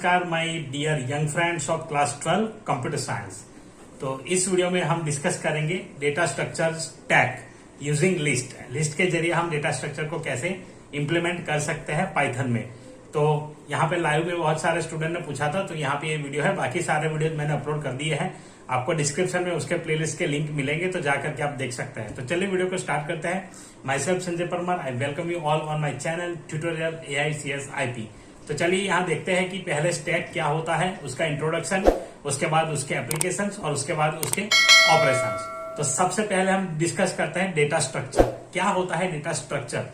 नमस्कार my dear young friends of class 12 computer science. तो इस वीडियो में हम डिस्कस करेंगे data structure stack using list के जरिए हम डेटा स्ट्रक्चर को कैसे इंप्लीमेंट कर सकते हैं पाइथन में। तो यहाँ पे लाइव में बहुत सारे स्टूडेंट ने पूछा था, तो यहाँ पे ये वीडियो है। बाकी सारे वीडियो मैंने अपलोड कर दिए हैं, आपको डिस्क्रिप्शन में उसके प्लेलिस्ट के लिंक मिलेंगे, तो जाकर के आप देख सकते हैं। तो चलिए वीडियो को स्टार्ट करते हैं। My self Sanjay Parmar, I welcome you all on my channel tutorial AICS-IP। तो चलिए यहाँ देखते हैं कि पहले स्टैक क्या होता है, उसका इंट्रोडक्शन, उसके बाद उसके एप्लीकेशंस और उसके बाद उसके ऑपरेशंस। तो सबसे पहले हम डिस्कस करते हैं डेटा स्ट्रक्चर। क्या होता है डेटा स्ट्रक्चर?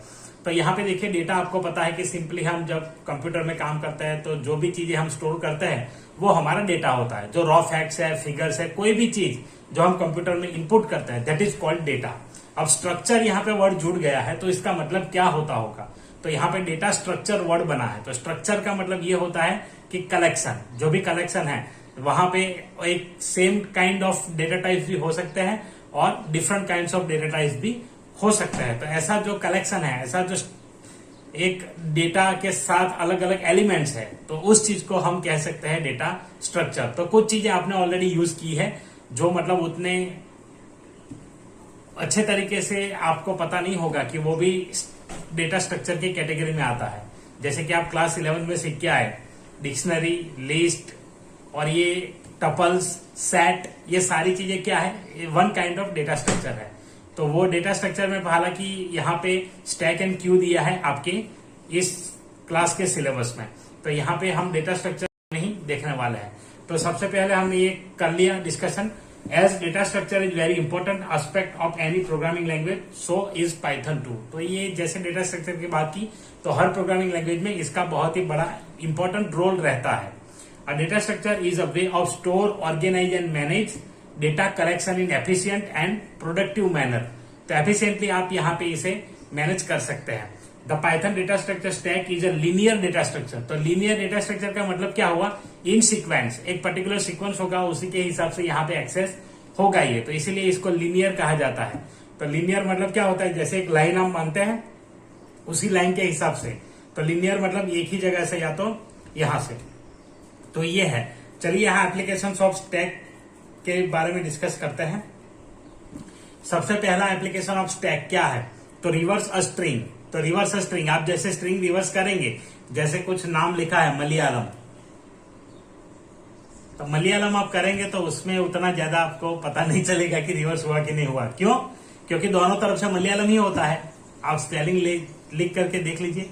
तो यहाँ पे देखिए, डेटा आपको पता है कि सिंपली हम जब कंप्यूटर में काम करते हैं तो जो भी चीजें हम स्टोर करते हैं वो हमारा डेटा होता है। जो रॉ फैक्ट्स है, फिगर्स है, कोई भी चीज जो हम कंप्यूटर में इनपुट करते हैं दैट इज कॉल्ड डेटा। अब स्ट्रक्चर यहाँ पे वर्ड जुड़ गया है, तो इसका मतलब क्या होता होगा? तो यहाँ पे डेटा स्ट्रक्चर वर्ड बना है। तो स्ट्रक्चर का मतलब ये होता है कि कलेक्शन, जो भी कलेक्शन है वहां पे एक same kind of data types भी हो सकते हैं और different kinds of data types भी हो सकते हैं। तो ऐसा जो कलेक्शन है, ऐसा जो एक डेटा के साथ अलग अलग एलिमेंट्स है, तो उस चीज को हम कह सकते हैं डेटा स्ट्रक्चर। तो कुछ चीजें आपने ऑलरेडी यूज की है जो मतलब उतने अच्छे तरीके से आपको पता नहीं होगा कि वो भी डेटा स्ट्रक्चर की कैटेगरी में आता है। जैसे कि आप क्लास 11 में सीख के आए, डिक्शनरी, लिस्ट और ये टपल्स, सेट, ये सारी चीजें क्या है, one kind of data structure है। तो वो डेटा स्ट्रक्चर में हालांकि यहाँ पे स्टैक एंड क्यू दिया है आपके इस क्लास के सिलेबस में, तो यहाँ पे हम डेटा स्ट्रक्चर नहीं देखने वाले हैं। तो सबसे पहले हमने ये कर लिया discussion. As data structure is very important aspect of any programming language, so is Python too. तो ये जैसे डेटा स्ट्रक्चर की बात की, तो हर प्रोग्रामिंग लैंग्वेज में इसका बहुत ही बड़ा इंपॉर्टेंट रोल रहता है। A data structure is a way of store, organise and manage data collection in efficient and productive manner. तो एफिशिएंटली आप यहाँ पे इसे मैनेज कर सकते हैं। The Python data structure stack is a linear data structure. तो लीनियर डेटा स्ट्रक्चर का मतलब क्या हुआ? इन सीक्वेंस, एक पर्टिकुलर सीक्वेंस होगा, उसी के हिसाब से यहाँ पे एक्सेस होगा ये, तो इसीलिए इसको लीनियर कहा जाता है। तो लीनियर मतलब क्या होता है? जैसे एक लाइन हम मानते हैं, उसी लाइन के हिसाब से। तो लीनियर मतलब एक ही जगह से या तो यहां से। तो ये है। चलिए यहाँ एप्लीकेशन ऑफ स्टैक के बारे में डिस्कस करते हैं। सबसे पहला एप्लीकेशन ऑफ स्टैक क्या है? तो रिवर्स अ स्ट्रिंग। तो रिवर्स अ स्ट्रिंग, आप जैसे स्ट्रिंग रिवर्स करेंगे, जैसे कुछ नाम लिखा है मलयालम, तो मलयालम आप करेंगे तो उसमें उतना ज्यादा आपको पता नहीं चलेगा कि रिवर्स हुआ कि नहीं हुआ। क्यों? क्योंकि दोनों तरफ से मलयालम ही होता है। आप स्पेलिंग लिख करके देख लीजिए।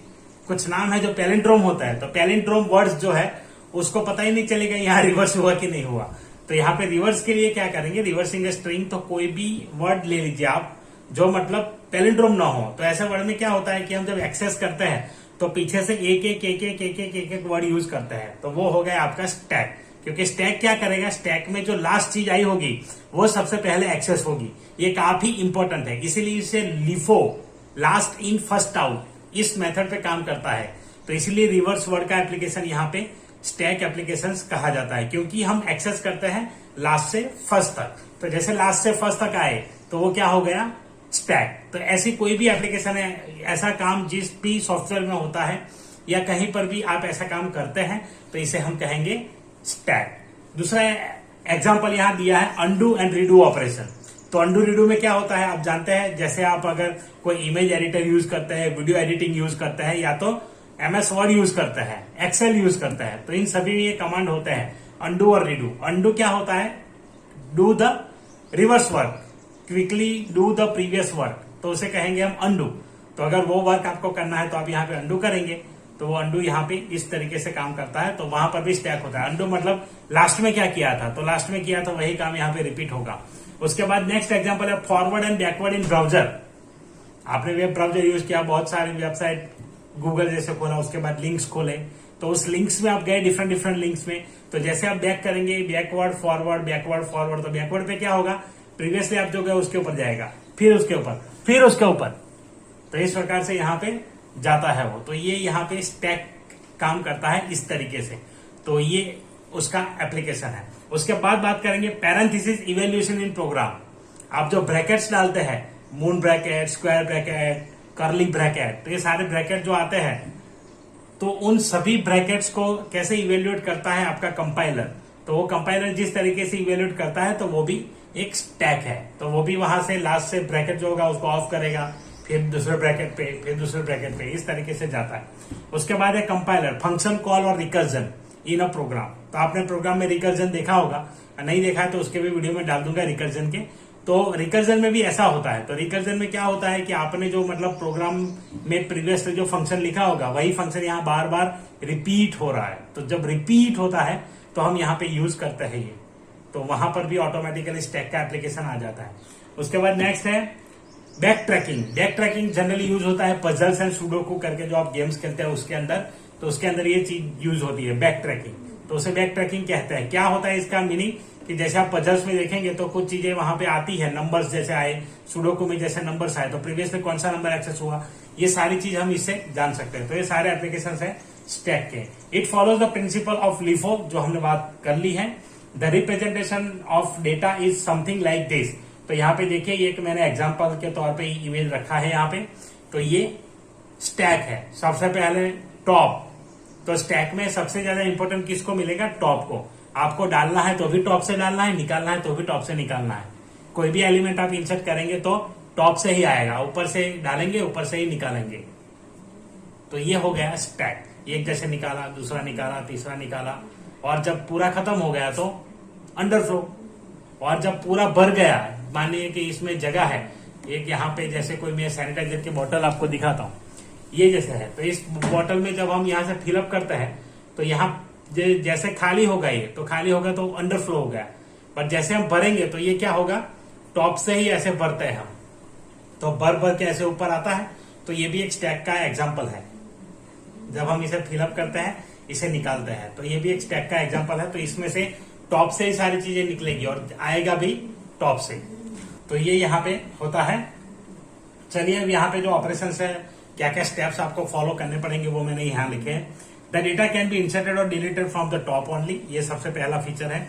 कुछ नाम है जो पैलिंड्रोम होता है, तो पैलिंड्रोम वर्ड्स जो है उसको पता ही नहीं चलेगा यहाँ रिवर्स हुआ कि नहीं हुआ। तो यहाँ पे रिवर्स के लिए क्या करेंगे? रिवर्सिंग स्ट्रिंग, तो कोई भी वर्ड ले लीजिए आप जो मतलब पैलिंड्रोम ना हो। तो ऐसे वर्ड में क्या होता है कि हम जब एक्सेस करते हैं तो पीछे से एक वर्ड यूज करते हैं, तो वो हो गया आपका स्टैक। क्योंकि स्टैक क्या करेगा? स्टैक में जो लास्ट चीज आई होगी वो सबसे पहले एक्सेस होगी। ये काफी इंपॉर्टेंट है, इसीलिए इसे LIFO, last in first out, इस मेथड पे काम करता है। तो इसीलिए रिवर्स वर्ड का एप्लीकेशन यहाँ पे स्टैक एप्लीकेशंस कहा जाता है, क्योंकि हम एक्सेस करते हैं लास्ट से फर्स्ट तक। तो जैसे लास्ट से फर्स्ट तक आए तो वो क्या हो गया? स्टैक। तो ऐसी कोई भी एप्लीकेशन है, ऐसा काम जिस भी सॉफ्टवेयर में होता है या कहीं पर भी आप ऐसा काम करते हैं, तो इसे हम कहेंगे स्टैक। दूसरा एग्जांपल यहां दिया है अंडू एंड रीडू ऑपरेशन। तो अंडू रीडू में क्या होता है आप जानते हैं। जैसे आप अगर कोई इमेज एडिटर यूज करते हैं, वीडियो एडिटिंग यूज करते हैं, या तो MS वर्ड यूज करते हैं, एक्सेल यूज करते हैं, तो इन सभी में ये कमांड होते हैं अंडू और रीडू। अंडू क्या होता है? Do the reverse work, quickly do the previous work, तो उसे कहेंगे हम अंडू। तो अगर वो वर्क आपको करना है तो आप यहाँ पे अंडू करेंगे, तो वो अंडू यहाँ पे इस तरीके से काम करता है। तो वहां पर भी स्टैक होता है। अंडू मतलब लास्ट में क्या किया था, तो लास्ट में किया तो वही काम यहाँ पे रिपीट होगा। उसके बाद नेक्स्ट एग्जांपल है forward and backward in browser. आपने वेब ब्राउजर यूज किया, बहुत सारी वेबसाइट गूगल जैसे खोला, उसके बाद लिंक्स खोले, तो उस लिंक्स में आप गए डिफरेंट लिंक्स में। तो जैसे आप बैक करेंगे, बैकवर्ड फॉरवर्ड, बैकवर्ड फॉरवर्ड, तो बैकवर्ड पे क्या होगा? प्रीवियसली आप जो गए उसके ऊपर जाएगा, फिर उसके ऊपर, फिर उसके ऊपर। तो इस प्रकार से यहाँ पे जाता है वो। तो ये यहाँ पे स्टैक काम करता है इस तरीके से। तो ये उसका एप्लीकेशन है। उसके बाद बात करेंगे पैरेंथेसिस इवैल्यूएशन इन प्रोग्राम। आप जो ब्रैकेट्स डालते हैं, moon bracket, square bracket, curly bracket, तो ये सारे ब्रैकेट जो आते हैं तो उन सभी ब्रैकेट्स को कैसे इवेल्युएट करता है आपका कंपाइलर। तो वो कंपाइलर जिस तरीके से इवेल्युएट करता है तो वो भी एक स्टैक है। तो वो भी वहां से लास्ट से ब्रैकेट जो होगा उसको ऑफ करेगा, फिर दूसरे ब्रैकेट पे, फिर दूसरे ब्रैकेट पे, इस तरीके से जाता है। उसके बाद है कंपाइलर, फंक्शन कॉल और रिकर्जन इन अ प्रोग्राम। तो आपने प्रोग्राम में रिकर्जन देखा होगा, नहीं देखा है तो उसके भी वीडियो में डाल दूंगा रिकर्जन के। तो रिकर्जन में भी ऐसा होता है। तो रिकर्जन में क्या होता है कि आपने जो मतलब प्रोग्राम में प्रीवियस जो फंक्शन लिखा होगा वही फंक्शन यहाँ बार बार रिपीट हो रहा है। तो जब रिपीट होता है तो हम यहाँ पे यूज करते हैं ये, तो वहां पर भी ऑटोमेटिकली स्टैक का एप्लीकेशन आ जाता है। उसके बाद नेक्स्ट है back tracking. Back tracking generally use होता है पजल्स एंड सुडोकू करके जो आप गेम्स खेलते हैं उसके अंदर, तो उसके अंदर ये चीज यूज होती है बैक ट्रैकिंग। तो उसे बैक ट्रैकिंग कहते हैं। क्या होता है इसका मीनिंग कि जैसे आप पजल्स में देखेंगे तो कुछ चीजें वहां पे आती है, नंबर्स जैसे आए, सुडोकू में जैसे नंबर्स आए तो प्रीवियस में कौन सा नंबर एक्सेस हुआ, ये सारी चीज हम इससे जान सकते हैं। तो ये सारे एप्लीकेशन है स्टैक के। It follows the principle of LIFO जो हमने बात कर ली है। The representation of data is something like this. तो यहाँ पे देखिए ये मैंने एग्जांपल के तौर पे इमेज रखा है यहाँ पे। तो ये स्टैक है। सबसे पहले टॉप, तो स्टैक में सबसे ज्यादा इंपॉर्टेंट किसको मिलेगा, टॉप को। आपको डालना है तो भी टॉप से डालना है, निकालना है तो भी टॉप से निकालना है। कोई भी एलिमेंट आप इंसर्ट करेंगे तो टॉप से ही आएगा, ऊपर से डालेंगे ऊपर से ही निकालेंगे। तो ये हो गया स्टैक। एक जैसे निकाला, दूसरा निकाला, तीसरा निकाला, और जब पूरा खत्म हो गया तो अंडरफ्लो। और जब पूरा भर गया, मानिए कि इसमें जगह है एक, यहाँ पे जैसे कोई मैं सैनिटाइजर की बोतल आपको दिखाता हूँ, ये जैसे है। तो इस बोतल में जब हम यहाँ से फिलअप करते हैं तो यहाँ जैसे खाली होगा, ये तो खाली होगा तो अंडरफ्लो हो गया। पर जैसे हम भरेंगे तो ये क्या होगा, टॉप से ही ऐसे भरते हैं हम, तो भर के ऐसे ऊपर आता है। तो ये भी एक स्टैक का एग्जाम्पल है। जब हम इसे फिलअप करते हैं, इसे निकालते हैं, तो ये भी एक स्टैक का एग्जांपल है। तो इसमें से टॉप से ही सारी चीजें निकलेगी और आएगा भी टॉप से। तो ये यहाँ पे होता है। चलिए अब यहाँ पे जो ऑपरेशंस है, क्या क्या स्टेप्स आपको फॉलो करने पड़ेंगे वो मैंने यहाँ लिखे हैं। The data can be inserted और deleted from the top only, ये सबसे पहला फीचर है।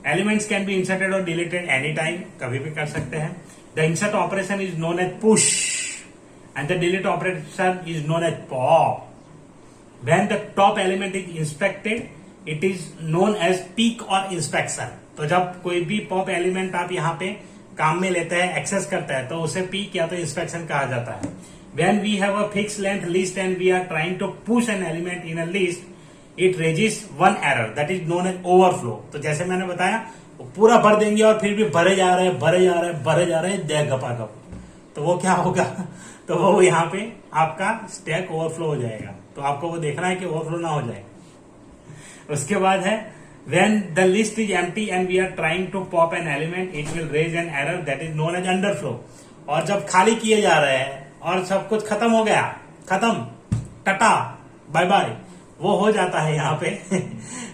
एलिमेंट्स कैन बी इंसर्टेड और डिलीटेड एनी टाइम, कभी भी कर सकते हैं। The insert operation is known as push and the delete operation is known as pop. When the top element is inspected, it is known as peek or inspection. तो जब कोई भी pop element आप यहाँ पे काम में लेते हैं, एक्सेस करता है, तो उसे पीक या तो इंस्पेक्शन कहा जाता है। When we have a fixed length list and we are trying to push an element in a list, it raises one error that is known as overflow. तो जैसे मैंने बताया, वो पूरा भर देंगे और फिर भी भरे जा रहे हैं दे गपागप, तो वो क्या होगा, तो वो यहाँ पे आपका स्टैक ओवरफ्लो हो जाएगा। तो आपको वो देखना है कि ओवरफ्लो ना हो जाए। उसके बाद है when the list is empty and we are trying to pop an element, it will raise an error that is known as underflow. और जब खाली किए जा रहे हैं और सब कुछ खत्म हो गया, खत्म, टाटा बाय बाय, वो हो जाता है यहाँ पे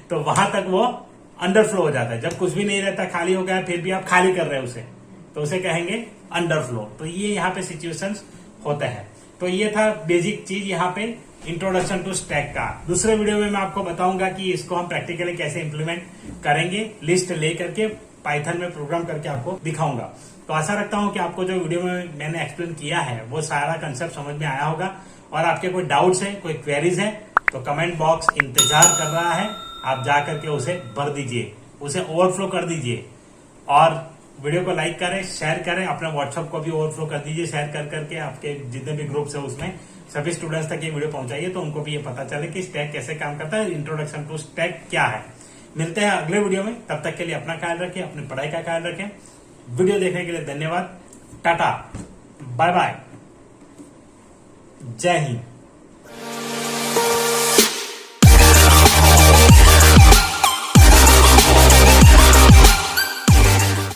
तो वहां तक वो अंडरफ्लो हो जाता है। जब कुछ भी नहीं रहता, खाली हो गया, फिर भी आप खाली कर रहे हैं उसे, तो उसे कहेंगे अंडरफ्लो। तो ये यहाँ पे सिचुएशंस होते हैं। तो ये था बेसिक चीज यहाँ पे इंट्रोडक्शन टू स्टैक का। दूसरे वीडियो में मैं आपको बताऊंगा कि इसको हम प्रैक्टिकली कैसे इंप्लीमेंट करेंगे, लिस्ट लेकर के पाइथन में प्रोग्राम करके आपको दिखाऊंगा। तो आशा रखता हूं कि आपको जो वीडियो में मैंने एक्सप्लेन किया है वो सारा कंसेप्ट समझ में आया होगा। और आपके कोई डाउट्स है, कोई क्वेरीज है, तो कमेंट बॉक्स इंतजार कर रहा है। आप जा करके उसे भर दीजिए, उसे ओवरफ्लो कर दीजिए। और वीडियो को लाइक करें, शेयर करें, अपने व्हाट्सएप को भी ओवरफ्लो कर दीजिए, शेयर कर करके आपके जितने भी ग्रुप्स है उसमें सभी स्टूडेंट्स तक ये वीडियो पहुंचाइए, तो उनको भी ये पता चले कि स्टैक कैसे काम करता है, इंट्रोडक्शन टू स्टैक क्या है। मिलते हैं अगले वीडियो में, तब तक के लिए अपना ख्याल रखें, अपनी पढ़ाई का ख्याल रखें। वीडियो देखने के लिए धन्यवाद। टाटा बाय बाय, जय हिंद।